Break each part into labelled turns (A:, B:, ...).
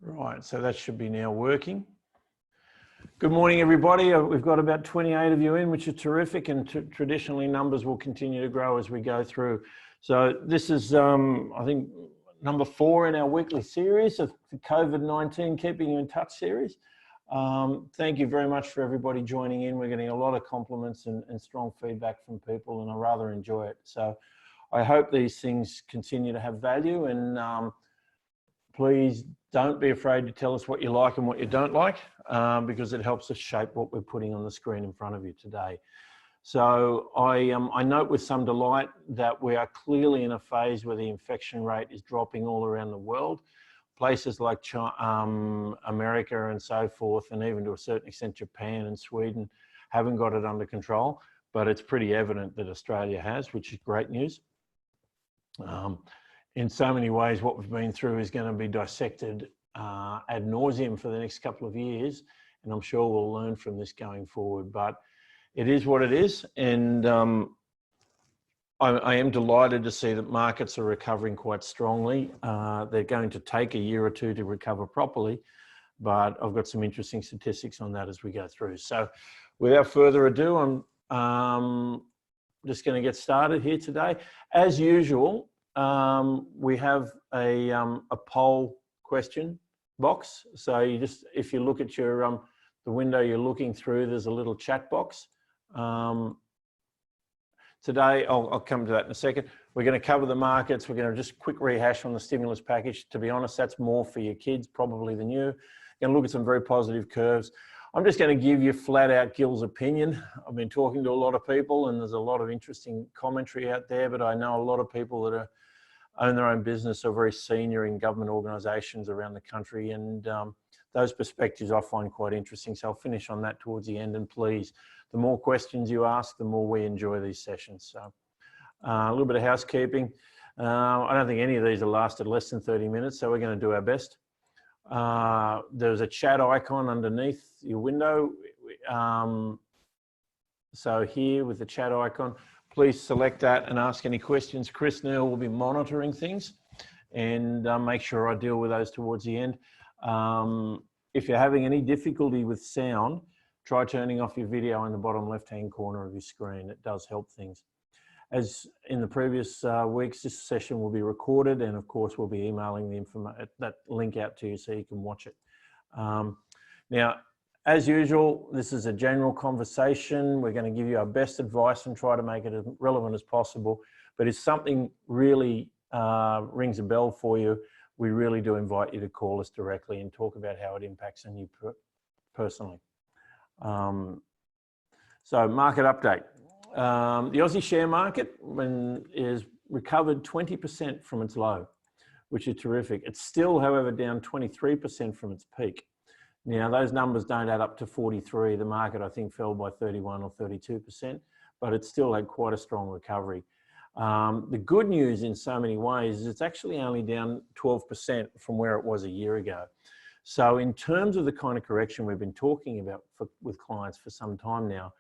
A: Right, so that should be now working. Good morning, everybody. We've got about 28 of you in, which is terrific, and traditionally numbers will continue to grow as we go through. So this is, I think, number 4 in our weekly series of the COVID-19 Keeping You in Touch series. Thank you very much for everybody joining in. We're getting a lot of compliments and strong feedback from people, and I rather enjoy it. So I hope these things continue to have value, and please don't be afraid to tell us what you like and what you don't like, because it helps us shape what we're putting on the screen in front of you today. So I note with some delight that we are clearly in a phase where the infection rate is dropping all around the world. Places like China, America and so forth, and even to a certain extent Japan and Sweden haven't got it under control, but it's pretty evident that Australia has, which is great news. In so many ways, what we've been through is going to be dissected ad nauseum for the next couple of years, and I'm sure we'll learn from this going forward. But it is what it is, and I am delighted to see that markets are recovering quite strongly. They're going to take a year or two to recover properly, but I've got some interesting statistics on that as we go through. So without further ado, I'm just going to get started here today. As usual, we have a poll question box. So you just, if you look at your the window you're looking through, there's a little chat box. Today, I'll come to that in a second. We're going to cover the markets. We're going to just quick rehash on the stimulus package. To be honest, that's more for your kids probably than you. Going to look at some very positive curves. I'm just going to give you flat out Gil's opinion. I've been talking to a lot of people, and there's a lot of interesting commentary out there, but I know a lot of people that own their own business, are very senior in government organisations around the country, and those perspectives I find quite interesting. So I'll finish on that towards the end, and please, the more questions you ask, the more we enjoy these sessions. So a little bit of housekeeping. I don't think any of these have lasted less than 30 minutes, so we're going to do our best. There's a chat icon underneath your window. So here with the chat icon, please select that and ask any questions. Chris Neal will be monitoring things, and make sure I deal with those towards the end. If you're having any difficulty with sound, try turning off your video in the bottom left-hand corner of your screen. It does help things. As in the previous weeks, this session will be recorded, and of course we'll be emailing the that link out to you so you can watch it. Now, as usual, this is a general conversation. We're going to give you our best advice and try to make it as relevant as possible. But if something really rings a bell for you, we really do invite you to call us directly and talk about how it impacts on you personally. So market update. The Aussie share market is recovered 20% from its low, which is terrific. It's still, however, down 23% from its peak. Now, those numbers don't add up to 43. The market, I think, fell by 31 or 32%, but it still had quite a strong recovery. The good news in so many ways is it's actually only down 12% from where it was a year ago. So in terms of the kind of correction we've been talking about with clients for some time now,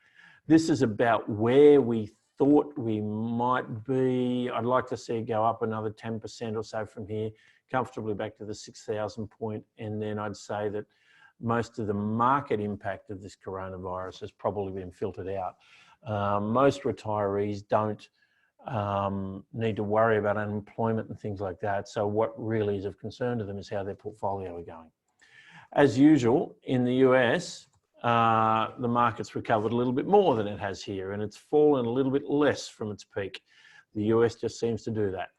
A: this is about where we thought we might be. I'd like to see it go up another 10% or so from here, comfortably back to the 6,000 point. And then I'd say that most of the market impact of this coronavirus has probably been filtered out. Most retirees don't need to worry about unemployment and things like that. So what really is of concern to them is how their portfolio are going. As usual, in the US, the market's recovered a little bit more than it has here, and it's fallen a little bit less from its peak. The US just seems to do that.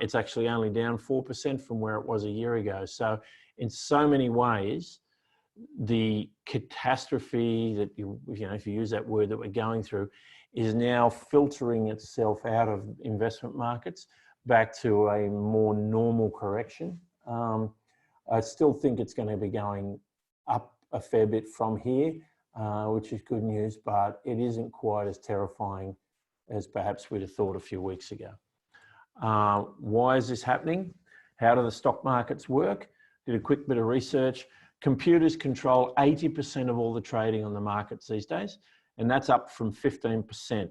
A: It's actually only down 4% from where it was a year ago. So in so many ways, the catastrophe that if you use that word that we're going through, is now filtering itself out of investment markets back to a more normal correction. I still think it's going to be going up a fair bit from here, which is good news, but it isn't quite as terrifying as perhaps we'd have thought a few weeks ago. Why is this happening? How do the stock markets work? Did a quick bit of research. Computers control 80% of all the trading on the markets these days, and that's up from 15%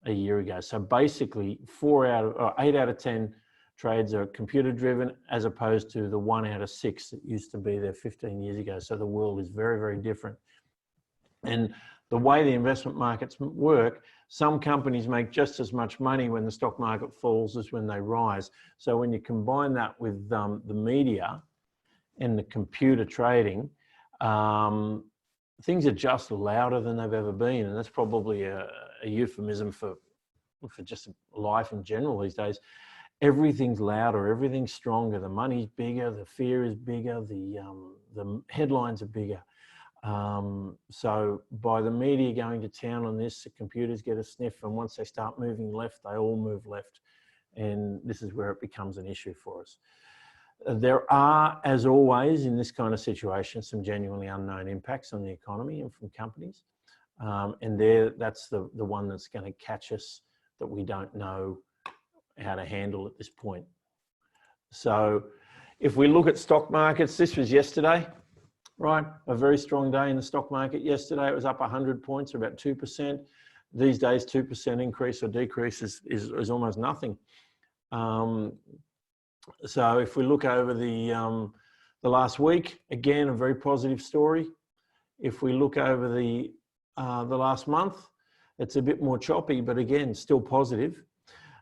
A: a year ago. So basically 8 out of 10 trades are computer driven as opposed to the 1 out of 6 that used to be there 15 years ago. So the world is very, very different. And the way the investment markets work, some companies make just as much money when the stock market falls as when they rise. So when you combine that with the media and the computer trading, things are just louder than they've ever been. And that's probably a euphemism for just life in general these days. Everything's louder, everything's stronger, the money's bigger, the fear is bigger, the headlines are bigger. So by the media going to town on this, the computers get a sniff, and once they start moving left, they all move left. And this is where it becomes an issue for us. There are, as always, in this kind of situation, some genuinely unknown impacts on the economy and from companies. And that's the one that's going to catch us, that we don't know how to handle at this point. So if we look at stock markets, this was yesterday, right? A very strong day in the stock market yesterday. It was up 100 points, or about 2%. These days, 2% increase or decrease is almost nothing. So if we look over the last week, again, a very positive story. If we look over the last month, it's a bit more choppy, but again, still positive.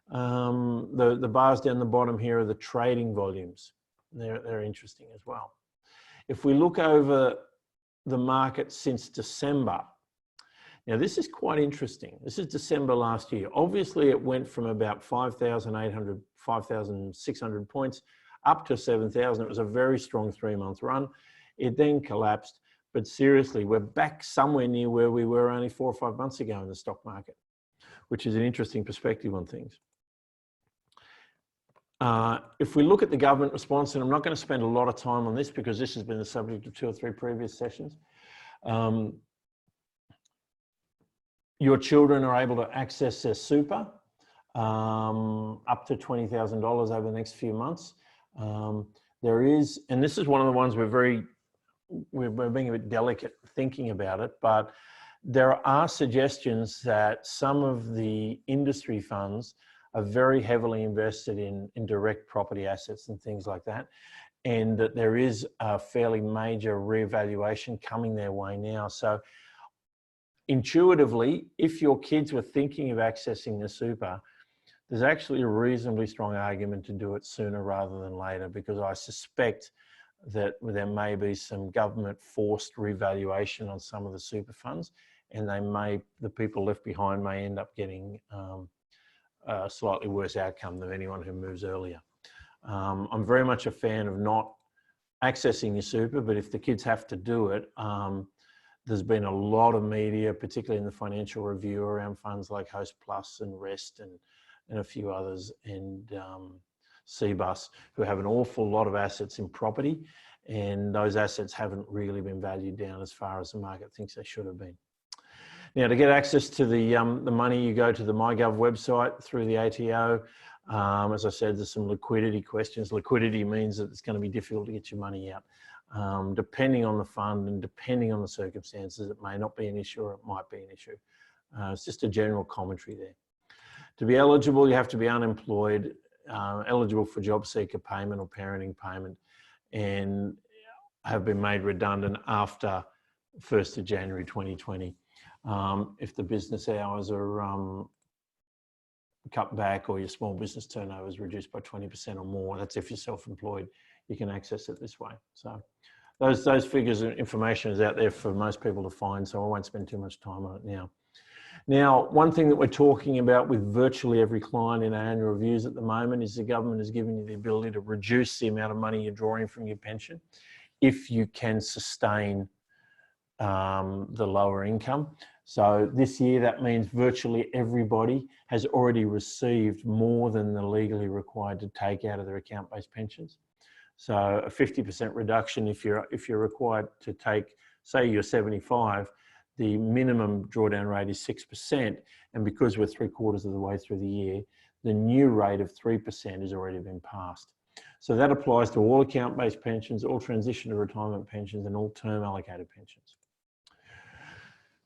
A: The bars down the bottom here are the trading volumes. They're interesting as well. If we look over the market since December, now this is quite interesting. This is December last year. Obviously, it went from about 5,800, 5,600 points up to 7,000. It was a very strong 3-month run. It then collapsed. But seriously, we're back somewhere near where we were only 4 or 5 months ago in the stock market, which is an interesting perspective on things. If we look at the government response, and I'm not going to spend a lot of time on this because this has been the subject of 2 or 3 previous sessions. Your children are able to access their super up to $20,000 over the next few months. There is, and this is one of the ones we're being a bit delicate thinking about it, but there are suggestions that some of the industry funds are very heavily invested in direct property assets and things like that, and that there is a fairly major reevaluation coming their way now. So intuitively, if your kids were thinking of accessing the super, there's actually a reasonably strong argument to do it sooner rather than later, because I suspect that there may be some government forced revaluation on some of the super funds, and the people left behind may end up getting a slightly worse outcome than anyone who moves earlier. I'm very much a fan of not accessing your super, but if the kids have to do it, there's been a lot of media, particularly in the Financial Review, around funds like Host Plus and Rest and a few others, and CBUS, who have an awful lot of assets in property, and those assets haven't really been valued down as far as the market thinks they should have been. Now, to get access to the money, you go to the MyGov website through the ATO. As I said, there's some liquidity questions. Liquidity means that it's going to be difficult to get your money out. Depending on the fund and depending on the circumstances, it may not be an issue or it might be an issue. It's just a general commentary there. To be eligible, you have to be unemployed, eligible for job seeker payment or parenting payment, and have been made redundant after 1st of January 2020. If the business hours are cut back or your small business turnover is reduced by 20% or more, that's if you're self-employed, you can access it this way. So those figures and information is out there for most people to find, so I won't spend too much time on it now. Now, one thing that we're talking about with virtually every client in our annual reviews at the moment is the government has given you the ability to reduce the amount of money you're drawing from your pension if you can sustain the lower income. So this year, that means virtually everybody has already received more than they're legally required to take out of their account-based pensions. So a 50% reduction if you're required to take, say you're 75, the minimum drawdown rate is 6%, and because we're 3/4 of the way through the year, the new rate of 3% has already been passed. So that applies to all account-based pensions, all transition to retirement pensions, and all term allocated pensions.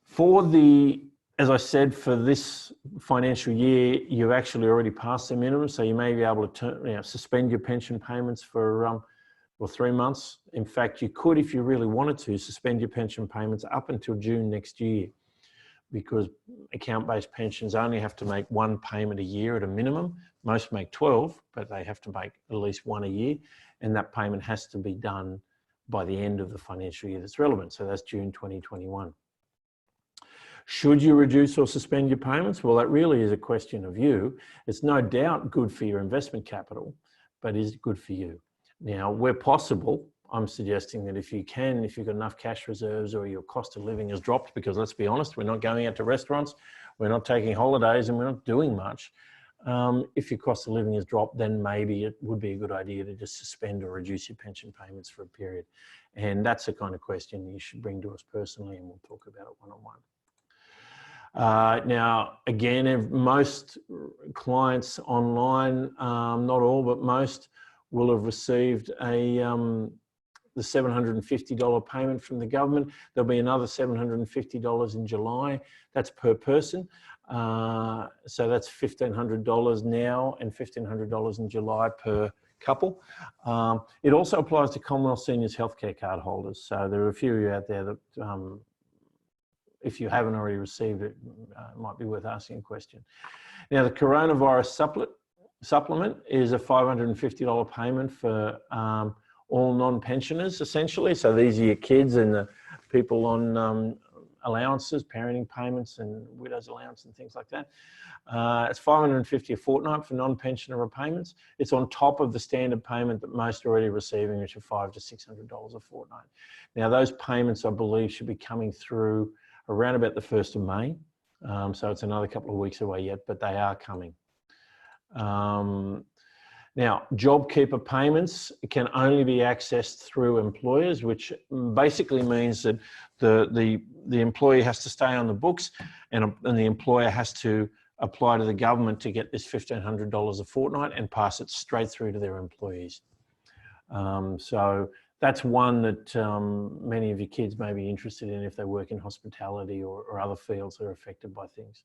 A: For the As I said, for this financial year, you've actually already passed the minimum, so you may be able to suspend your pension payments for 3 months. In fact, you could, if you really wanted to, suspend your pension payments up until June next year, because account-based pensions only have to make 1 payment a year at a minimum. Most make 12, but they have to make at least 1 a year, and that payment has to be done by the end of the financial year that's relevant. So that's June 2021. Should you reduce or suspend your payments? Well, that really is a question of you. It's no doubt good for your investment capital, but is it good for you? Now, where possible, I'm suggesting that if you've got enough cash reserves or your cost of living has dropped, because let's be honest, we're not going out to restaurants, we're not taking holidays, and we're not doing much. If your cost of living has dropped, then maybe it would be a good idea to just suspend or reduce your pension payments for a period. And that's the kind of question you should bring to us personally, and we'll talk about it one-on-one. Now, again, most clients online, not all, but most, will have received the $750 payment from the government. There'll be another $750 in July. That's per person. So that's $1,500 now and $1,500 in July per couple. It also applies to Commonwealth Seniors Healthcare card holders. So there are a few of you out there that, if you haven't already received it, it might be worth asking a question. Now, the coronavirus supplement is a $550 payment for all non-pensioners, essentially. So these are your kids and the people on allowances, parenting payments and widow's allowance and things like that. It's $550 a fortnight for non-pensioner repayments. It's on top of the standard payment that most are already receiving, which are $500 to $600 a fortnight. Now, those payments, I believe, should be coming through around about the 1st of May. So it's another couple of weeks away yet, but they are coming. Now, JobKeeper payments can only be accessed through employers, which basically means that the employee has to stay on the books and the employer has to apply to the government to get this $1,500 a fortnight and pass it straight through to their employees. So that's one that many of your kids may be interested in if they work in hospitality or other fields that are affected by things.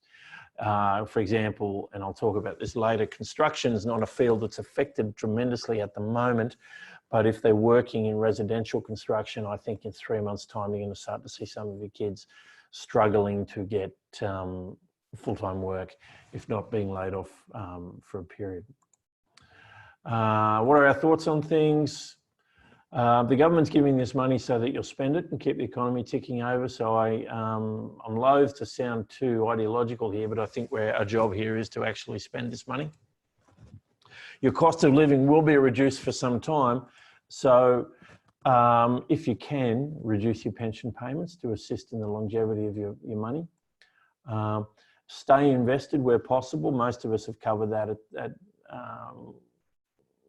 A: For example, and I'll talk about this later, construction is not a field that's affected tremendously at the moment, but if they're working in residential construction, I think in 3 months' time, you're going to start to see some of your kids struggling to get full-time work, if not being laid off for a period. What are our thoughts on things? The government's giving this money so that you'll spend it and keep the economy ticking over. So I'm loath to sound too ideological here, but I think our job here is to actually spend this money. Your cost of living will be reduced for some time. So if you can, reduce your pension payments to assist in the longevity of your money. Stay invested where possible. Most of us have covered that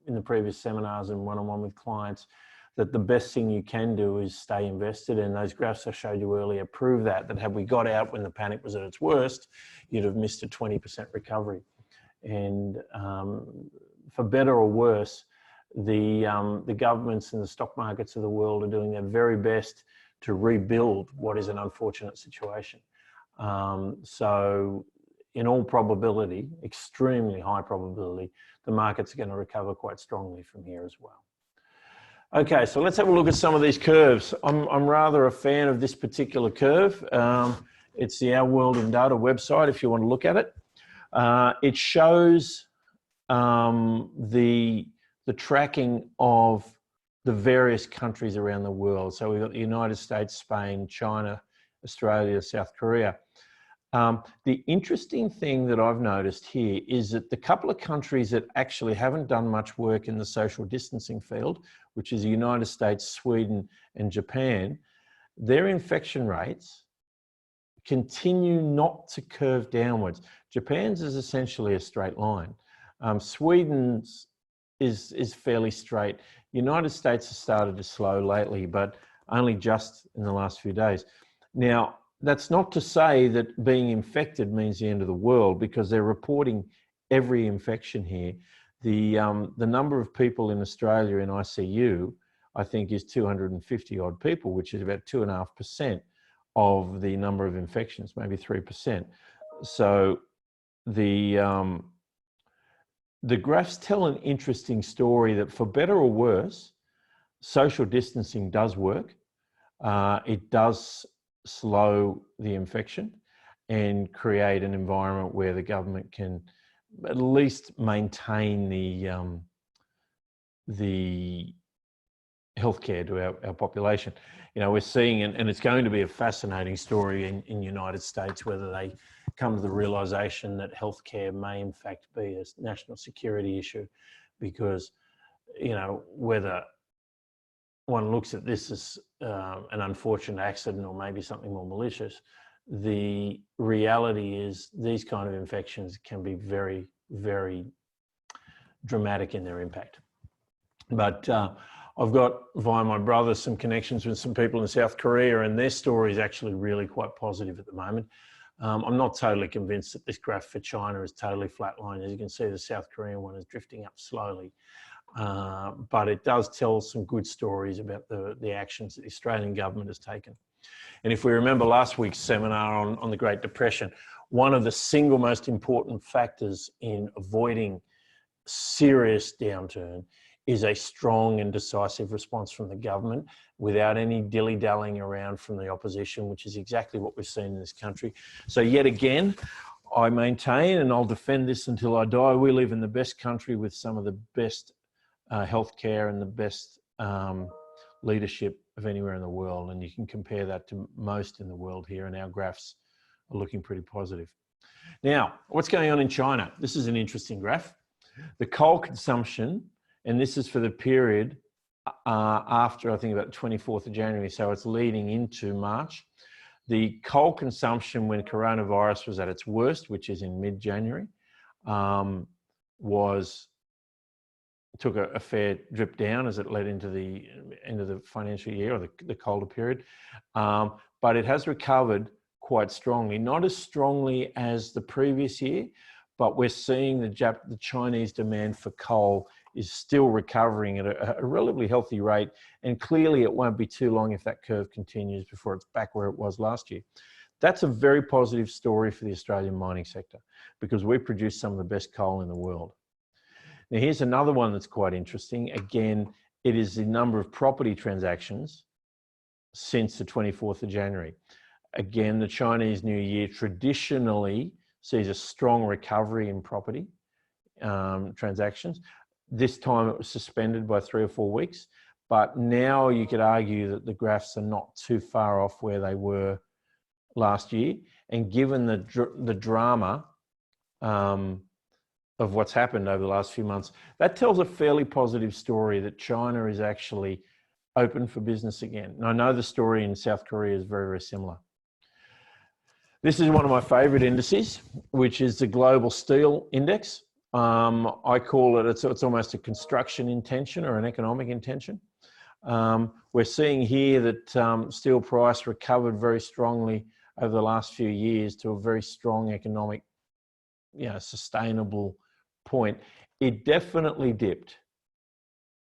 A: in the previous seminars and one-on-one with clients, that the best thing you can do is stay invested. And those graphs I showed you earlier prove that had we got out when the panic was at its worst, you'd have missed a 20% recovery. And for better or worse, the governments and the stock markets of the world are doing their very best to rebuild what is an unfortunate situation. So in all probability, extremely high probability, the markets are going to recover quite strongly from here as well. Okay, so let's have a look at some of these curves. I'm rather a fan of this particular curve. It's the Our World in Data website if you want to look at it. It shows the tracking of the various countries around the world. So we've got the United States, Spain, China, Australia, South Korea. The interesting thing that I've noticed here is that the couple of countries that actually haven't done much work in the social distancing field, which is the United States, Sweden, and Japan, their infection rates continue not to curve downwards. Japan's is essentially a straight line. Sweden's is fairly straight. United States has started to slow lately, but only just in the last few days. Now, that's not to say that being infected means the end of the world, because they're reporting every infection here. The number of people in Australia in ICU, I think, is 250 odd people, which is about 2.5% of the number of infections, maybe 3%. So the graphs tell an interesting story that, for better or worse, social distancing does work. It does slow the infection and create an environment where the government can at least maintain the healthcare to our population. You know, we're seeing, and it's going to be a fascinating story in the United States, whether they come to the realization that healthcare may in fact be a national security issue, because, you know, whether one looks at this as an unfortunate accident or maybe something more malicious, the reality is these kind of infections can be very, very dramatic in their impact. But I've got, via my brother, some connections with some people in South Korea, and their story is actually really quite positive at the moment. I'm not totally convinced that this graph for China is totally flatlined. As you can see, the South Korean one is drifting up slowly. But it does tell some good stories about the actions that the Australian government has taken. And if we remember last week's seminar on the Great Depression, one of the single most important factors in avoiding serious downturn is a strong and decisive response from the government without any dilly-dallying around from the opposition, which is exactly what we've seen in this country. So yet again, I maintain, and I'll defend this until I die, we live in the best country with some of the best healthcare and the best leadership of anywhere in the world. And you can compare that to most in the world here, and our graphs are looking pretty positive. Now, what's going on in China? This is an interesting graph. The coal consumption, and this is for the period after, I think, about 24th of January, so it's leading into March. The coal consumption when coronavirus was at its worst, which is in mid-January, took a fair drip down as it led into the end of the financial year, or the colder period. But it has recovered quite strongly, not as strongly as the previous year, but we're seeing the Chinese demand for coal is still recovering at a relatively healthy rate. And clearly it won't be too long if that curve continues before it's back where it was last year. That's a very positive story for the Australian mining sector, because we produce some of the best coal in the world. Now, here's another one that's quite interesting. Again, it is the number of property transactions since the 24th of January. Again, the Chinese New Year traditionally sees a strong recovery in property transactions. This time it was suspended by 3 or 4 weeks, but now you could argue that the graphs are not too far off where they were last year. And given the drama of what's happened over the last few months, that tells a fairly positive story that China is actually open for business again. And I know the story in South Korea is very, very similar. This is one of my favorite indices, which is the Global Steel Index. I call it, it's almost a construction intention or an economic intention. We're seeing here that steel price recovered very strongly over the last few years to a very strong economic, sustainable point. It definitely dipped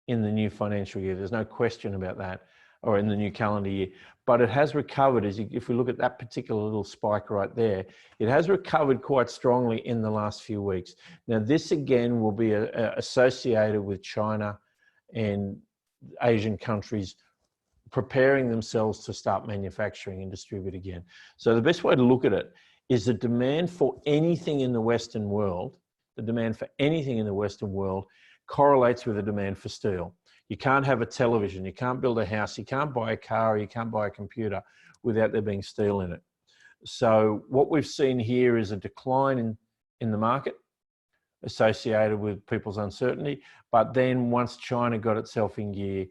A: in the new financial year. There's no question about that, or in the new calendar year, but it has recovered. If we look at that particular little spike right there, it has recovered quite strongly in the last few weeks. Now, this again will be associated with China and Asian countries preparing themselves to start manufacturing and distribute again. So the best way to look at it is the demand for anything in the Western world, correlates with the demand for steel. You can't have a television, you can't build a house, you can't buy a car, you can't buy a computer without there being steel in it. So what we've seen here is a decline in the market associated with people's uncertainty. But then once China got itself in gear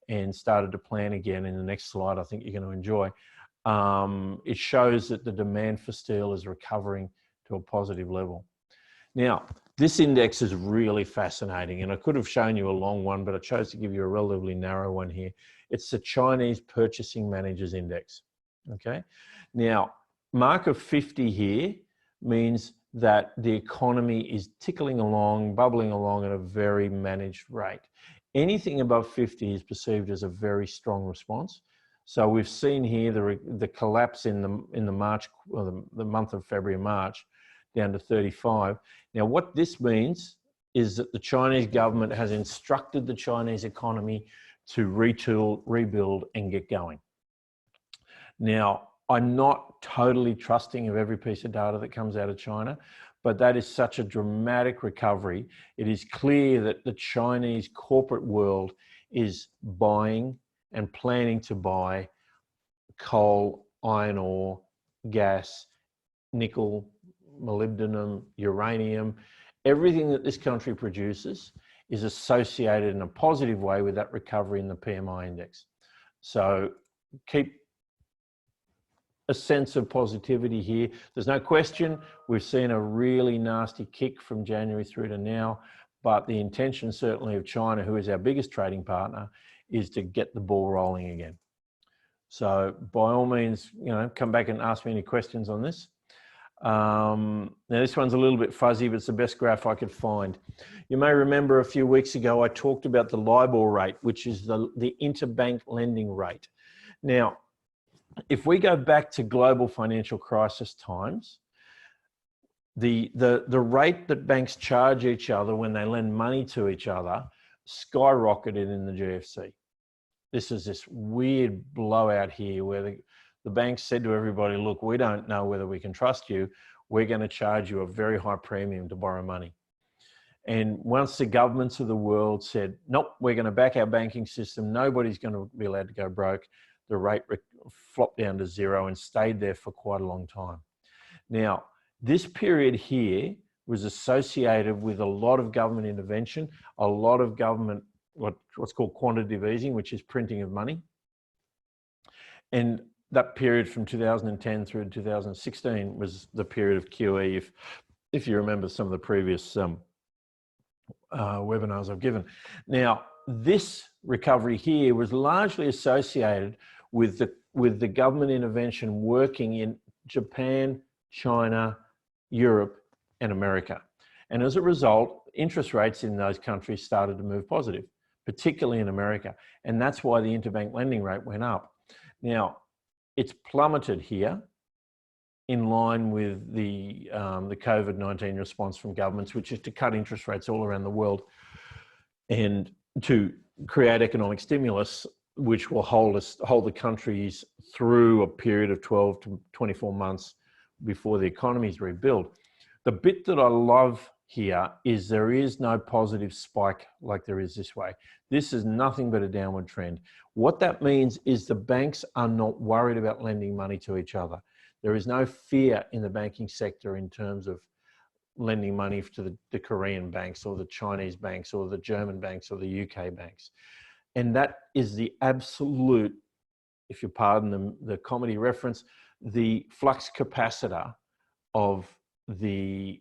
A: and started to plan again, in the next slide I think you're going to enjoy, it shows that the demand for steel is recovering to a positive level. Now, this index is really fascinating, and I could have shown you a long one, but I chose to give you a relatively narrow one here. It's the Chinese Purchasing Managers Index, okay? Now, mark of 50 here means that the economy is tickling along, bubbling along at a very managed rate. Anything above 50 is perceived as a very strong response. So we've seen here the collapse in the March, or the month of February and March, down to 35. Now, what this means is that the Chinese government has instructed the Chinese economy to retool, rebuild, and get going. Now, I'm not totally trusting of every piece of data that comes out of China, but that is such a dramatic recovery. It is clear that the Chinese corporate world is buying and planning to buy coal, iron ore, gas, nickel, molybdenum, uranium. Everything that this country produces is associated in a positive way with that recovery in the PMI index. So keep a sense of positivity here. There's no question we've seen a really nasty kick from January through to now, but the intention certainly of China, who is our biggest trading partner, is to get the ball rolling again. So by all means, come back and ask me any questions on this. Now this one's a little bit fuzzy, but it's the best graph I could find. You may remember a few weeks ago I talked about the LIBOR rate, which is the interbank lending rate. Now, if we go back to global financial crisis times, the rate that banks charge each other when they lend money to each other skyrocketed in the GFC. This is this weird blowout here where the banks said to everybody, look, we don't know whether we can trust you. We're going to charge you a very high premium to borrow money. And once the governments of the world said, nope, we're going to back our banking system, nobody's going to be allowed to go broke, the rate flopped down to zero and stayed there for quite a long time. Now, this period here was associated with a lot of government intervention, a lot of government, what's called quantitative easing, which is printing of money. And that period from 2010 through to 2016 was the period of QE, if you remember some of the previous webinars I've given. Now, this recovery here was largely associated with the government intervention working in Japan, China, Europe, and America. And as a result, interest rates in those countries started to move positive, particularly in America. And that's why the interbank lending rate went up. Now, it's plummeted here in line with the COVID-19 response from governments, which is to cut interest rates all around the world and to create economic stimulus, which will hold the countries through a period of 12 to 24 months before the economies rebuild. The bit that I love here is there is no positive spike like there is this way. This is nothing but a downward trend. What that means is the banks are not worried about lending money to each other. There is no fear in the banking sector in terms of lending money to the Korean banks or the Chinese banks or the German banks or the UK banks. And that is the absolute, if you pardon the comedy reference, the flux capacitor of the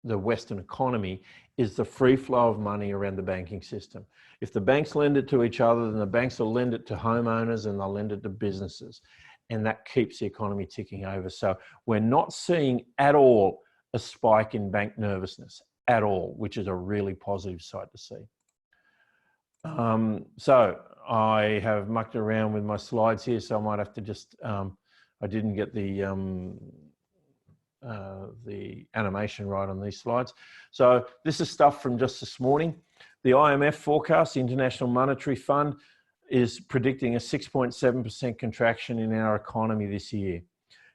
A: Western economy is the free flow of money around the banking system. If the banks lend it to each other, then the banks will lend it to homeowners and they'll lend it to businesses. And that keeps the economy ticking over. So we're not seeing at all a spike in bank nervousness at all, which is a really positive sight to see. So I have mucked around with my slides here, so I might have to just, I didn't get the animation right on these slides. So this is stuff from just this morning. The IMF forecast, the International Monetary Fund, is predicting a 6.7% contraction in our economy this year.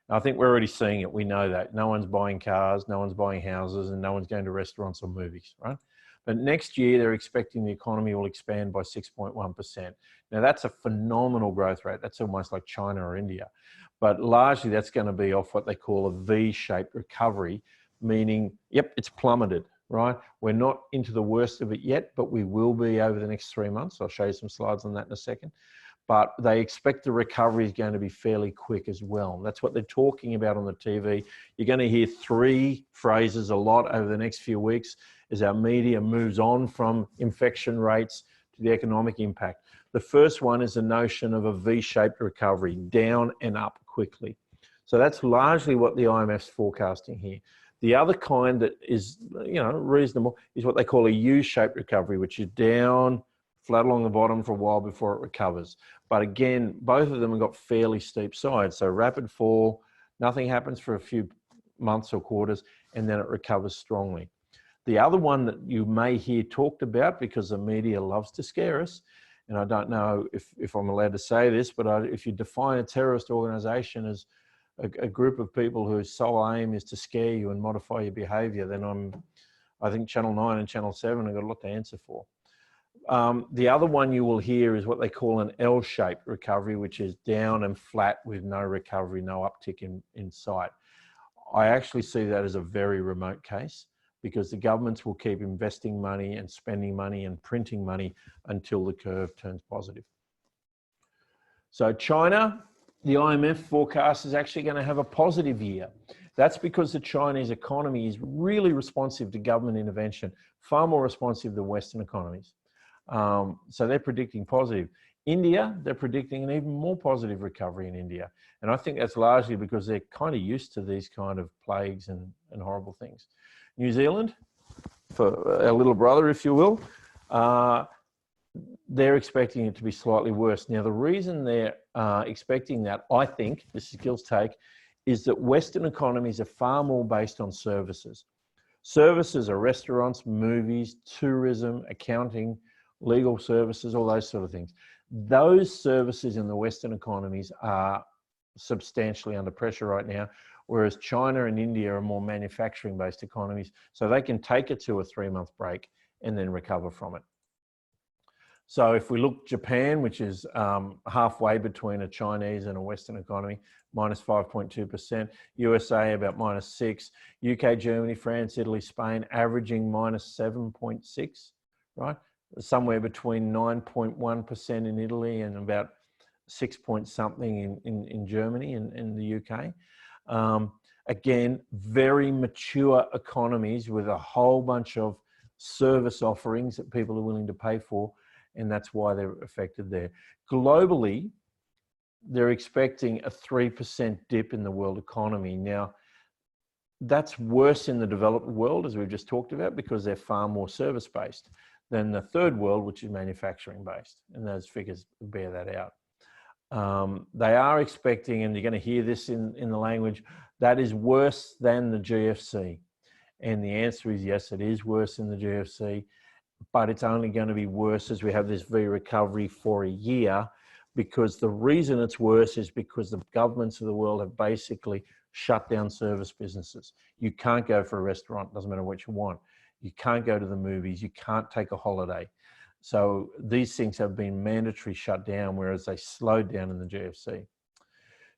A: I think we're already seeing it. We know that. No one's buying cars, no one's buying houses, and no one's going to restaurants or movies, right? But next year, they're expecting the economy will expand by 6.1%. Now, that's a phenomenal growth rate. That's almost like China or India. But largely, that's going to be off what they call a V-shaped recovery, meaning, yep, it's plummeted, right? We're not into the worst of it yet, but we will be over the next 3 months. I'll show you some slides on that in a second. But they expect the recovery is going to be fairly quick as well. That's what they're talking about on the TV. You're going to hear three phrases a lot over the next few weeks as our media moves on from infection rates to the economic impact. The first one is the notion of a V-shaped recovery, down and up quickly. So that's largely what the IMF's forecasting here. The other kind that is, reasonable is what they call a U-shaped recovery, which is down, flat along the bottom for a while before it recovers. But again, both of them have got fairly steep sides. So rapid fall, nothing happens for a few months or quarters, and then it recovers strongly. The other one that you may hear talked about, because the media loves to scare us, and I don't know if I'm allowed to say this, but if you define a terrorist organization as a group of people whose sole aim is to scare you and modify your behavior, then I think Channel 9 and Channel 7 have got a lot to answer for. The other one you will hear is what they call an L-shaped recovery, which is down and flat with no recovery, no uptick in sight. I actually see that as a very remote case, because the governments will keep investing money and spending money and printing money until the curve turns positive. So China, the IMF forecast is actually going to have a positive year. That's because the Chinese economy is really responsive to government intervention, far more responsive than Western economies. So they're predicting positive. India, they're predicting an even more positive recovery in India. And I think that's largely because they're kind of used to these kind of plagues and horrible things. New Zealand, for our little brother, if you will, they're expecting it to be slightly worse. Now, the reason they're expecting that, I think, this is Gil's take, is that Western economies are far more based on services. Services are restaurants, movies, tourism, accounting, legal services, all those sort of things. Those services in the Western economies are substantially under pressure right now, whereas China and India are more manufacturing-based economies, so they can take a 2 or 3 month break and then recover from it. So if we look Japan, which is halfway between a Chinese and a Western economy, minus 5.2%, USA about -6%, UK, Germany, France, Italy, Spain, averaging minus 7.6%, right? Somewhere between 9.1% in Italy and about 6 point something in Germany and in the UK. Again, very mature economies with a whole bunch of service offerings that people are willing to pay for, and that's why they're affected there. Globally, they're expecting a 3% dip in the world economy. Now, that's worse in the developed world, as we've just talked about, because they're far more service-based than the third world, which is manufacturing-based, and those figures bear that out. They are expecting, and you're going to hear this in the language, that is worse than the GFC. And the answer is yes, it is worse than the GFC, but it's only going to be worse as we have this V recovery for a year, because the reason it's worse is because the governments of the world have basically shut down service businesses. You can't go for a restaurant, doesn't matter what you want. You can't go to the movies, you can't take a holiday. So these things have been mandatory shut down, whereas they slowed down in the GFC.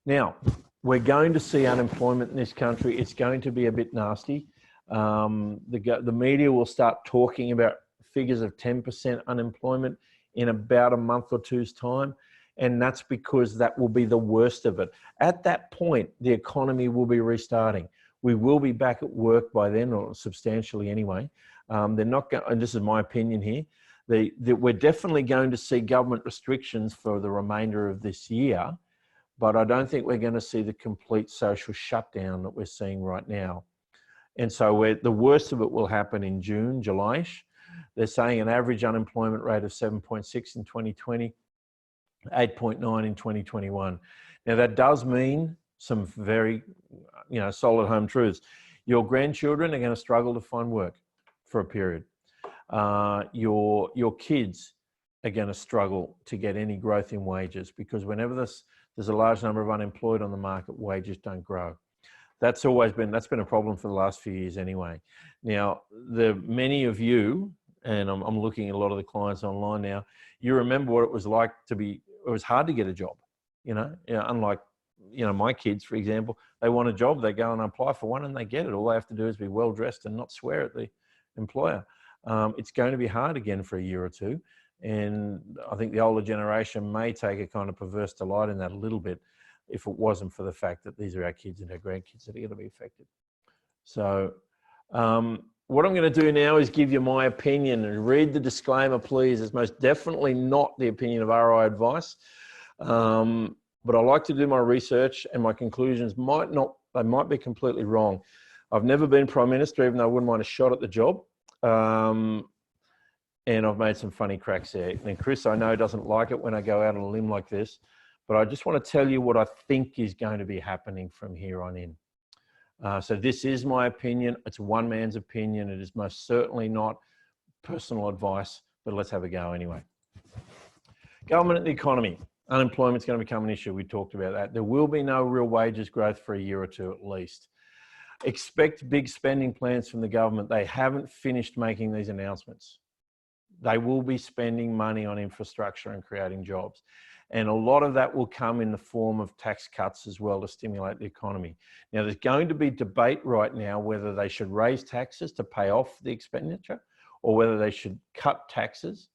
A: Now, we're going to see unemployment in this country. It's going to be a bit nasty. The media will start talking about figures of 10% unemployment in about a month or two's time. And that's because that will be the worst of it. At that point, the economy will be restarting. We will be back at work by then, or substantially anyway. They're not going, and this is my opinion here, we're definitely going to see government restrictions for the remainder of this year, but I don't think we're going to see the complete social shutdown that we're seeing right now. And so the worst of it will happen in June, July-ish. They're saying an average unemployment rate of 7.6 in 2020, 8.9 in 2021. Now that does mean some very, solid home truths. Your grandchildren are going to struggle to find work for a period. Your kids are going to struggle to get any growth in wages, because whenever there's a large number of unemployed on the market, wages don't grow. That's been a problem for the last few years anyway. Now, many of you, and I'm looking at a lot of the clients online now, you remember what it was like it was hard to get a job, unlike, my kids, for example, they want a job, they go and apply for one and they get it. All they have to do is be well dressed and not swear at the employer. It's going to be hard again for a year or two. And I think the older generation may take a kind of perverse delight in that a little bit, if it wasn't for the fact that these are our kids and our grandkids that are going to be affected. So what I'm going to do now is give you my opinion, and read the disclaimer, please. It's most definitely not the opinion of RI advice. But I like to do my research, and my conclusions might be completely wrong. I've never been Prime Minister, even though I wouldn't mind a shot at the job. and I've made some funny cracks there. And Chris, I know, doesn't like it when I go out on a limb like this, but I just want to tell you what I think is going to be happening from here on in. So this is my opinion. It's one man's opinion. It is most certainly not personal advice, but let's have a go anyway. Government and the economy. Unemployment's going to become an issue. We talked about that. There will be no real wages growth for a year or two at least. Expect big spending plans from the government. They haven't finished making these announcements. They will be spending money on infrastructure and creating jobs. And a lot of that will come in the form of tax cuts as well to stimulate the economy. Now, there's going to be debate right now whether they should raise taxes to pay off the expenditure or whether they should cut taxes.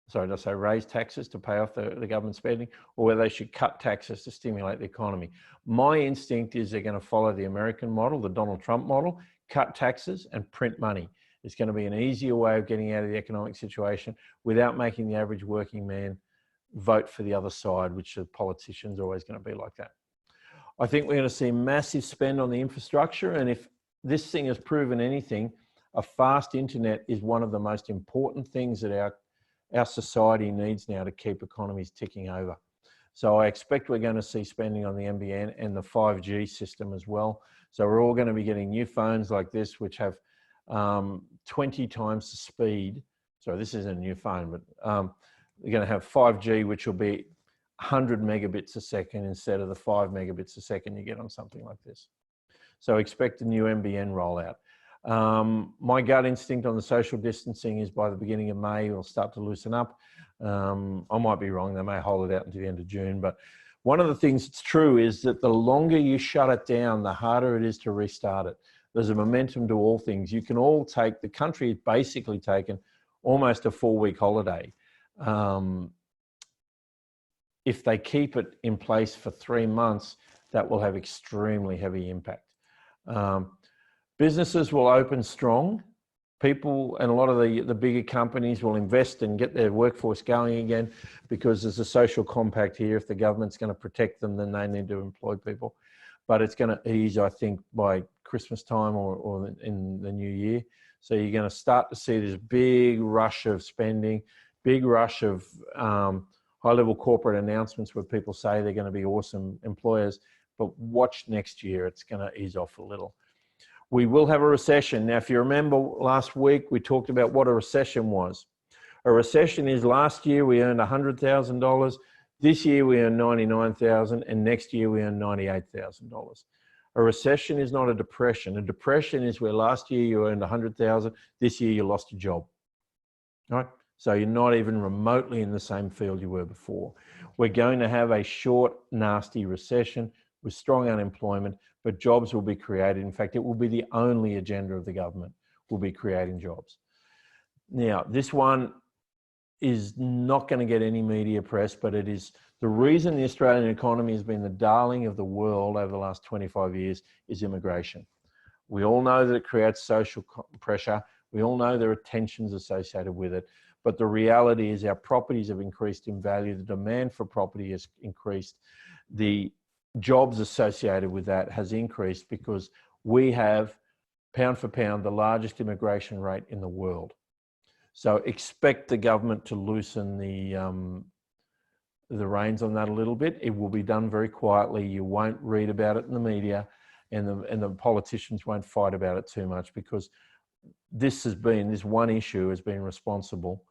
A: Sorry, did I say raise taxes to pay off the government spending, or whether they should cut taxes to stimulate the economy. My instinct is they're going to follow the American model, the Donald Trump model, cut taxes and print money. It's going to be an easier way of getting out of the economic situation without making the average working man vote for the other side, which the politicians are always going to be like that. I think we're going to see massive spend on the infrastructure, and if this thing has proven anything, a fast internet is one of the most important things that our society needs now to keep economies ticking over. So I expect we're going to see spending on the NBN and the 5G system as well. So we're all going to be getting new phones like this, which have 20 times the speed. Sorry, this isn't a new phone, but you're going to have 5G, which will be 100 megabits a second instead of the 5 megabits a second you get on something like this. So expect a new NBN rollout. My gut instinct on the social distancing is by the beginning of May, we'll start to loosen up. I might be wrong. They may hold it out until the end of June. But one of the things that's true is that the longer you shut it down, the harder it is to restart it. There's a momentum to all things. You can all take, the country has basically taken almost a 4-week holiday. If they keep it in place for 3 months, that will have extremely heavy impact. Businesses will open strong. People and a lot of the bigger companies will invest and get their workforce going again because there's a social compact here. If the government's going to protect them, then they need to employ people. But it's going to ease, I think, by Christmas time or in the new year. So you're going to start to see this big rush of spending, big rush of high-level corporate announcements where people say they're going to be awesome employers. But watch next year, it's going to ease off a little. We will have a recession. Now, if you remember last week, we talked about what a recession was. A recession is last year we earned $100,000. This year we earn $99,000, and next year we earn $98,000. A recession is not a depression. A depression is where last year you earned $100,000, this year you lost your job. All right? So you're not even remotely in the same field you were before. We're going to have a short, nasty recession with strong unemployment, but jobs will be created. In fact, it will be the only agenda of the government, will be creating jobs. Now, this one is not going to get any media press, but it is the reason the Australian economy has been the darling of the world over the last 25 years is immigration. We all know that it creates social pressure. We all know there are tensions associated with it. But the reality is our properties have increased in value. The demand for property has increased. The jobs associated with that has increased because we have, pound for pound, the largest immigration rate in the world. So expect the government to loosen the reins on that a little bit. It will be done very quietly. You won't read about it in the media, and the politicians won't fight about it too much because this one issue has been responsible,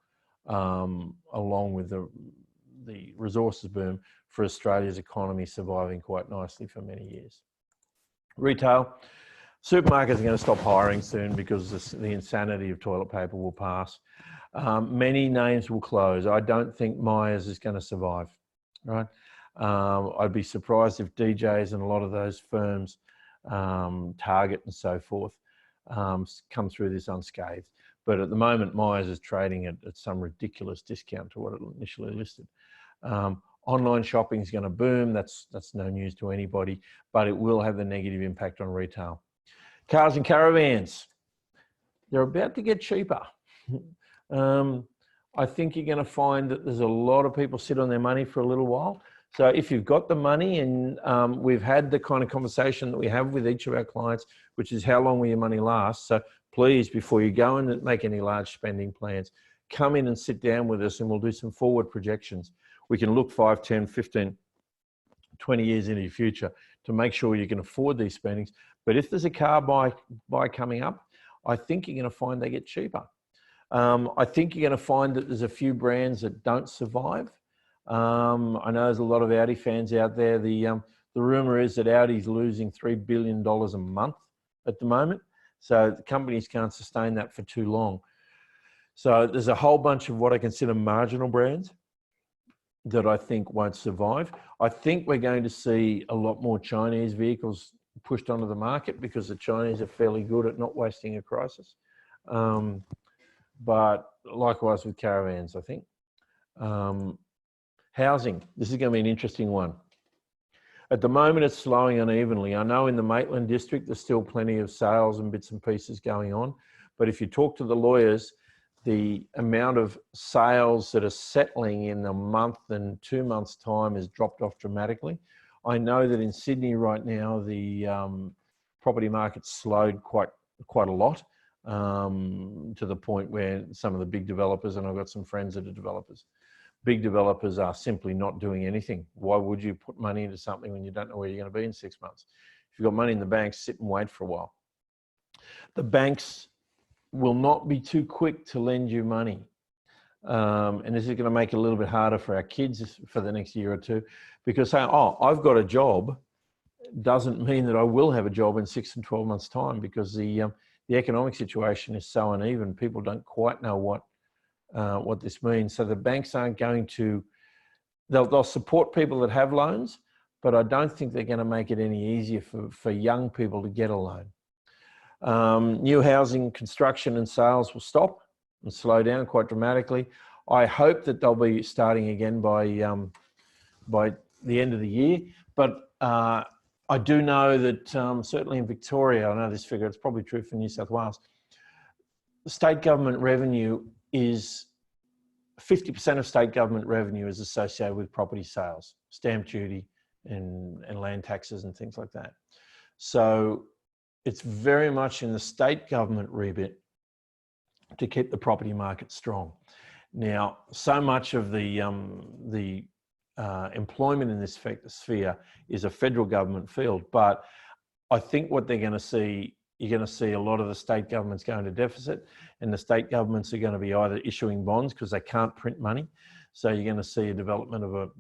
A: along with the resources boom, for Australia's economy surviving quite nicely for many years. Retail. Supermarkets are going to stop hiring soon because the insanity of toilet paper will pass. Many names will close. I don't think Myers is going to survive, right? I'd be surprised if DJs and a lot of those firms, Target and so forth, come through this unscathed. But at the moment, Myers is trading at some ridiculous discount to what it initially listed. Online shopping is going to boom. That's no news to anybody, but it will have a negative impact on retail. Cars and caravans, they're about to get cheaper. I think you're going to find that there's a lot of people sit on their money for a little while. So if you've got the money, and we've had the kind of conversation that we have with each of our clients, which is how long will your money last? So please, before you go and make any large spending plans, come in and sit down with us and we'll do some forward projections. We can look 5, 10, 15, 20 years into the future to make sure you can afford these spendings. But if there's a car buy coming up, I think you're going to find they get cheaper. I think you're going to find that there's a few brands that don't survive. I know there's a lot of Audi fans out there. The rumor is that Audi's losing $3 billion a month at the moment. So the companies can't sustain that for too long. So there's a whole bunch of what I consider marginal brands that I think won't survive. I think we're going to see a lot more Chinese vehicles pushed onto the market because the Chinese are fairly good at not wasting a crisis. But likewise with caravans, I think. Housing, this is going to be an interesting one. At the moment, it's slowing unevenly. I know in the Maitland district, there's still plenty of sales and bits and pieces going on. But if you talk to the lawyers, the amount of sales that are settling in a month and 2 months' time has dropped off dramatically. I know that in Sydney right now, the property market's slowed quite a lot, to the point where some of the big developers, and I've got some friends that are developers, big developers are simply not doing anything. Why would you put money into something when you don't know where you're going to be in 6 months? If you've got money in the bank, sit and wait for a while. The banks will not be too quick to lend you money. And this is going to make it a little bit harder for our kids for the next year or two, because saying, oh, I've got a job doesn't mean that I will have a job in 6 and 12 months' time, because the economic situation is so uneven. People don't quite know what this means. So the banks aren't going to, they'll support people that have loans, but I don't think they're going to make it any easier for young people to get a loan. New housing construction and sales will stop and slow down quite dramatically. I hope that they'll be starting again by the end of the year. But I do know that certainly in Victoria, I know this figure, it's probably true for New South Wales, the state government revenue is 50% of state government revenue is associated with property sales, stamp duty and land taxes and things like that. So it's very much in the state government remit to keep the property market strong. Now, so much of the employment in this sphere is a federal government field, but I think what they're going to see, you're going to see a lot of the state governments going to deficit, and the state governments are going to be either issuing bonds because they can't print money. So you're going to see a development of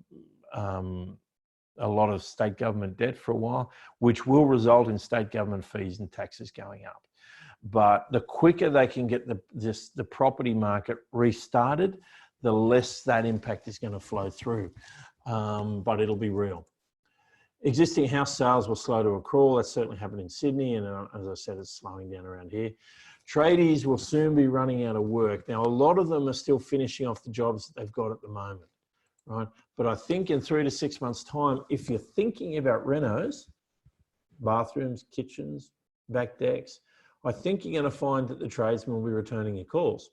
A: a lot of state government debt for a while, which will result in state government fees and taxes going up. But the quicker they can get the property market restarted, the less that impact is going to flow through. But it'll be real. Existing house sales will slow to a crawl. That's certainly happened in Sydney, and as I said, it's slowing down around here. Tradies will soon be running out of work. Now, a lot of them are still finishing off the jobs that they've got at the moment, right? But I think in 3 to 6 months' time, if you're thinking about renos, bathrooms, kitchens, back decks, I think you're going to find that the tradesmen will be returning your calls.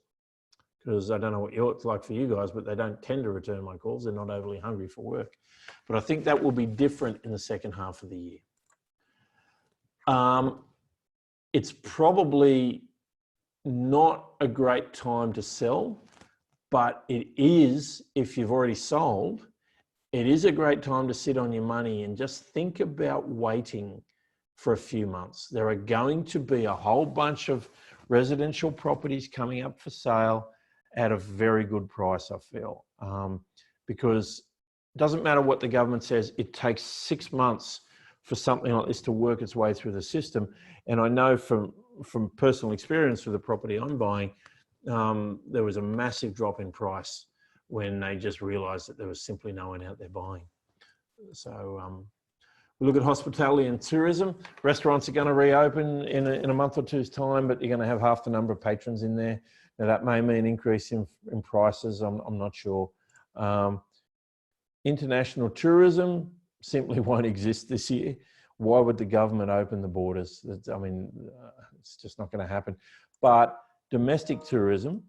A: Because I don't know what it's like for you guys, but they don't tend to return my calls. They're not overly hungry for work. But I think that will be different in the second half of the year. It's probably not a great time to sell, but it is, if you've already sold, it is a great time to sit on your money and just think about waiting for a few months. There are going to be a whole bunch of residential properties coming up for sale at a very good price, I feel, because it doesn't matter what the government says, it takes 6 months for something like this to work its way through the system. And I know from personal experience with the property I'm buying, there was a massive drop in price when they just realized that there was simply no one out there buying. So we look at hospitality and tourism. Restaurants are going to reopen in a month or two's time, but you're going to have half the number of patrons in there. Now, that may mean an increase in prices. I'm not sure. International tourism simply won't exist this year. Why would the government open the borders? I mean, it's just not going to happen. But domestic tourism,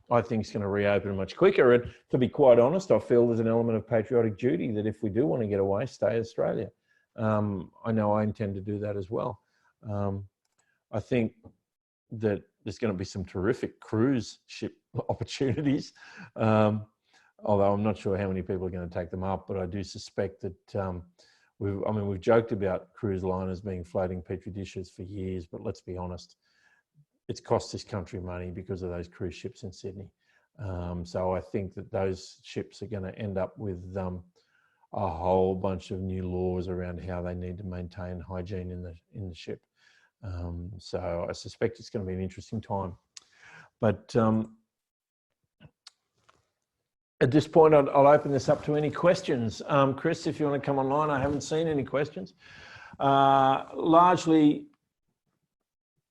A: I think, is going to reopen much quicker. And to be quite honest, I feel there's an element of patriotic duty that if we do want to get away, stay Australia. I know I intend to do that as well. I think that there's going to be some terrific cruise ship opportunities. Although I'm not sure how many people are going to take them up, but I do suspect that we've joked about cruise liners being floating petri dishes for years, but let's be honest, it's cost this country money because of those cruise ships in Sydney. So I think that those ships are going to end up with a whole bunch of new laws around how they need to maintain hygiene in the ship. So I suspect it's going to be an interesting time. But at this point, I'll open this up to any questions. Chris, if you want to come online, I haven't seen any questions. Largely,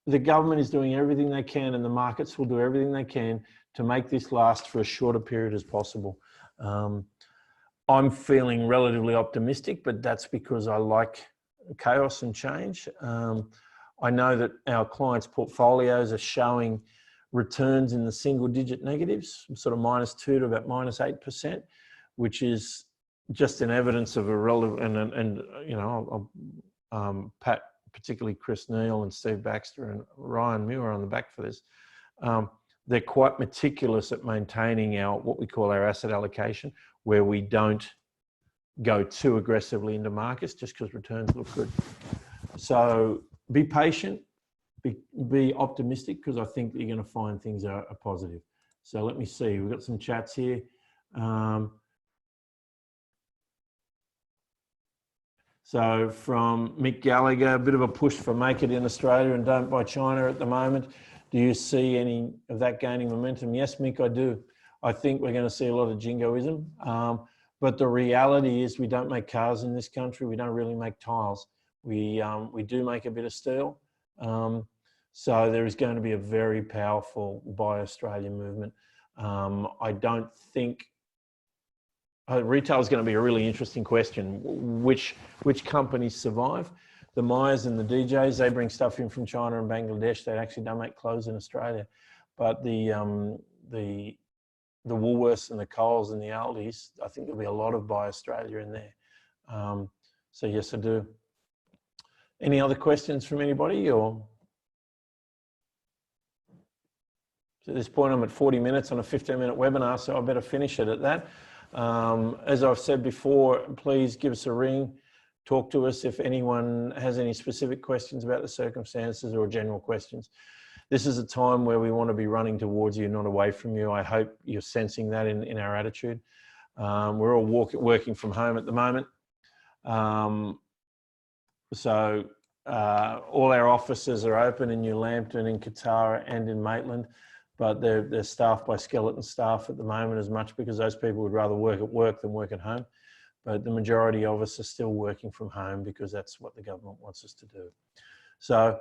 A: the government is doing everything they can, and the markets will do everything they can to make this last for as short a period as possible. I'm feeling relatively optimistic, but that's because I like chaos and change. I know that our clients' portfolios are showing returns in the single-digit negatives, sort of -2 to about -8%, which is just an evidence of a relevant, and you know, Pat, particularly Chris Neal and Steve Baxter and Ryan Muir on the back for this. They're quite meticulous at maintaining what we call our asset allocation, where we don't go too aggressively into markets just because returns look good. So be patient, be optimistic, because I think that you're going to find things are positive. So let me see, we've got some chats here. So from Mick Gallagher, a bit of a push for make it in Australia and don't buy China at the moment. Do you see any of that gaining momentum? Yes, Mick, I do. I think we're going to see a lot of jingoism. But the reality is we don't make cars in this country. We don't really make tiles. We do make a bit of steel. So there is going to be a very powerful Buy Australia movement. I don't think retail is going to be a really interesting question. Which companies survive? The Myers and the DJs, they bring stuff in from China and Bangladesh. They actually don't make clothes in Australia. But the Woolworths and the Coles and the Aldis, I think there'll be a lot of Buy Australia in there. So yes, I do. Any other questions from anybody? Or so at this point, I'm at 40 minutes on a 15-minute webinar, so I better finish it at that. As I've said before, please give us a ring. Talk to us if anyone has any specific questions about the circumstances or general questions. This is a time where we want to be running towards you, not away from you. I hope you're sensing that in our attitude. We're all working from home at the moment. So all our offices are open in New Lambton, in Qatar and in Maitland, but they're staffed by skeleton staff at the moment as much because those people would rather work at work than work at home. But the majority of us are still working from home because that's what the government wants us to do. So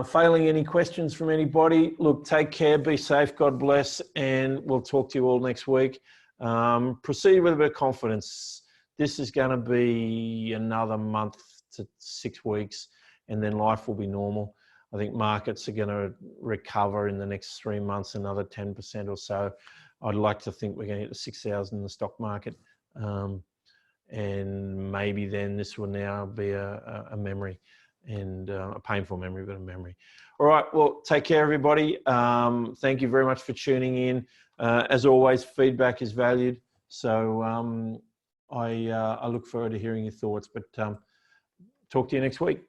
A: failing any questions from anybody, look, take care, be safe, God bless, and we'll talk to you all next week. Proceed with a bit of confidence. This is going to be another month to 6 weeks, and then life will be normal. I think markets are going to recover in the next 3 months, another 10% or so. I'd like to think we're going to hit the 6,000 in the stock market. And maybe then this will now be a memory, and a painful memory, but a memory. All right, well, take care, everybody. Thank you very much for tuning in. As always, feedback is valued. So I look forward to hearing your thoughts, but talk to you next week.